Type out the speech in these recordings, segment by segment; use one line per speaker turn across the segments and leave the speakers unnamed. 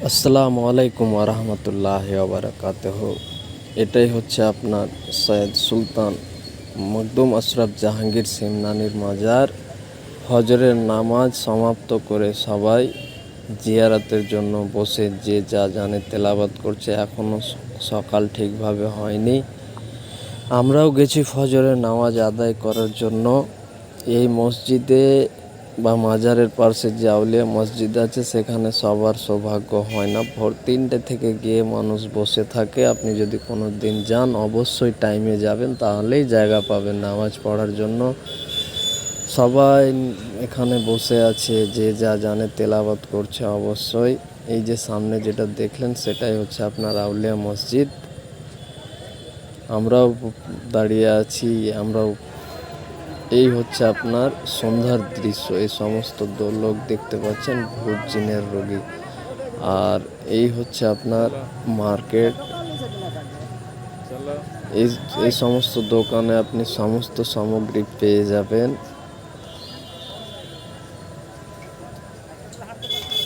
আসসালামু আলাইকুম ওরহমতুল্লাহি ওয়াবারাকাতুহু। এটাই হচ্ছে আপনার সৈয়দ সুলতান মখদুম আশরাফ জাহাঙ্গীর সিমনানির মাজার। ফজরের নামাজ সমাপ্ত করে সবাই জিয়ারতের জন্য বসে যে যা জানে তেলাওয়াত করছে। এখনও সকাল ঠিকভাবে হয়নি। আমরাও গেছি ফজরের নামাজ আদায় করার জন্য। এই মসজিদে বা মাজারের পাশে যে আউলিয়া মসজিদ আছে সেখানে সবার সৌভাগ্য হয় না। ভোর 3টে থেকে গিয়ে মানুষ বসে থাকে। আপনি যদি কোনো দিন যান অবশ্যই টাইমে যাবেন, তাহলেই জায়গা পাবেন নামাজ পড়ার জন্য। সবাই এখানে বসে আছে, যে যা জানে তেলাওয়াত করছে অবশ্যই। এই যে সামনে যেটা দেখলেন সেটাই হচ্ছে আপনার আউলিয়া মসজিদ। আমরাও দাঁড়িয়ে আছি। এই হচ্ছে আপনার সন্ধ্যার দৃশ্য। এই সমস্ত লোক দেখতে পাচ্ছেন ভূত জিনের রোগী। আর এই হচ্ছে আপনার মার্কেট। এই সমস্ত দোকানে আপনি সমস্ত সামগ্রী পেয়ে যাবেন।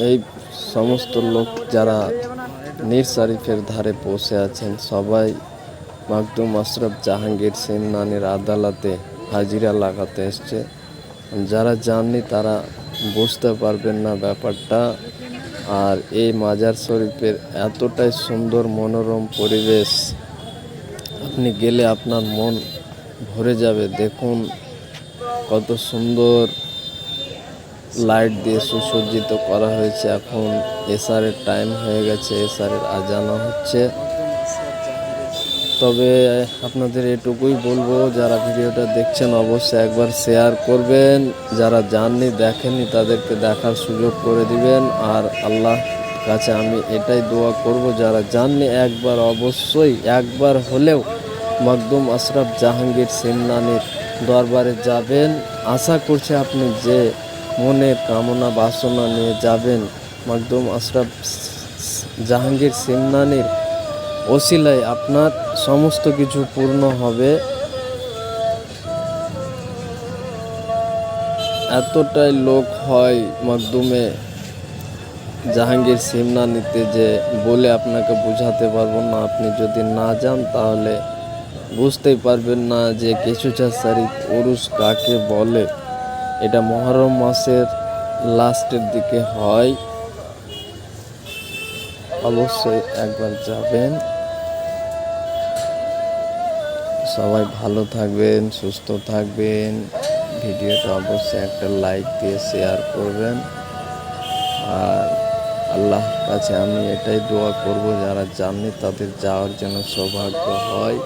এই সমস্ত লোক যারা মীর শরীফের ধারে বসে আছেন সবাই মখদুম আশরাফ জাহাঙ্গীর সিমনানির আদালতে হাজিরা লাগাতে এসছে। যারা যাননি তারা বুঝতে পারবেন না ব্যাপারটা। আর এই মাজার শরীফের এতটাই সুন্দর মনোরম পরিবেশ, আপনি গেলে আপনার মন ভরে যাবে। দেখুন কত সুন্দর লাইট দিয়ে সুসজ্জিত করা হয়েছে। এখন এশারের টাইম হয়ে গেছে, এশারের আজানও হচ্ছে। তবে আপনাদের এটুকুই বলবো, যারা ভিডিওটা দেখছেন অবশ্যই একবার শেয়ার করবেন। যারা যাননি দেখেননি তাদেরকে দেখার সুযোগ করে দিবেন। আর আল্লাহ কাছে আমি এটাই দোয়া করব, যারা যাননি একবার অবশ্যই একবার হলেও মখদুম আশরাফ জাহাঙ্গীর সিমনানির দরবারে যাবেন। আশা করছি আপনি যে মনের কামনা বাসনা নিয়ে যাবেন মখদুম আশরাফ জাহাঙ্গীর সিমনানির ওসিলায় আপনার সমস্ত কিছু পূর্ণ হবে। এতটাই লোক হয় মখদুমে জাহাঙ্গীর সিমনানিতে যে বলে আপনাকে বোঝাতে পারবো না। আপনি যদি না যান তাহলে বুঝতেই পারবেন না যে কেচুচা শরীফ উরুস কাকে বলে। এটা মুহররম মাসের লাস্টের দিকে হয়। অবশ্যই একবার যাবেন। সবাই ভালো থাকবেন, সুস্থ থাকবেন। ভিডিওটা অবশ্যই একটা লাইক দিয়ে শেয়ার করবেন। আর আল্লাহর কাছে আমি এটাই দোয়া করব, যারা জাননি তাদের যাওয়ার জন্য সৌভাগ্য হয়।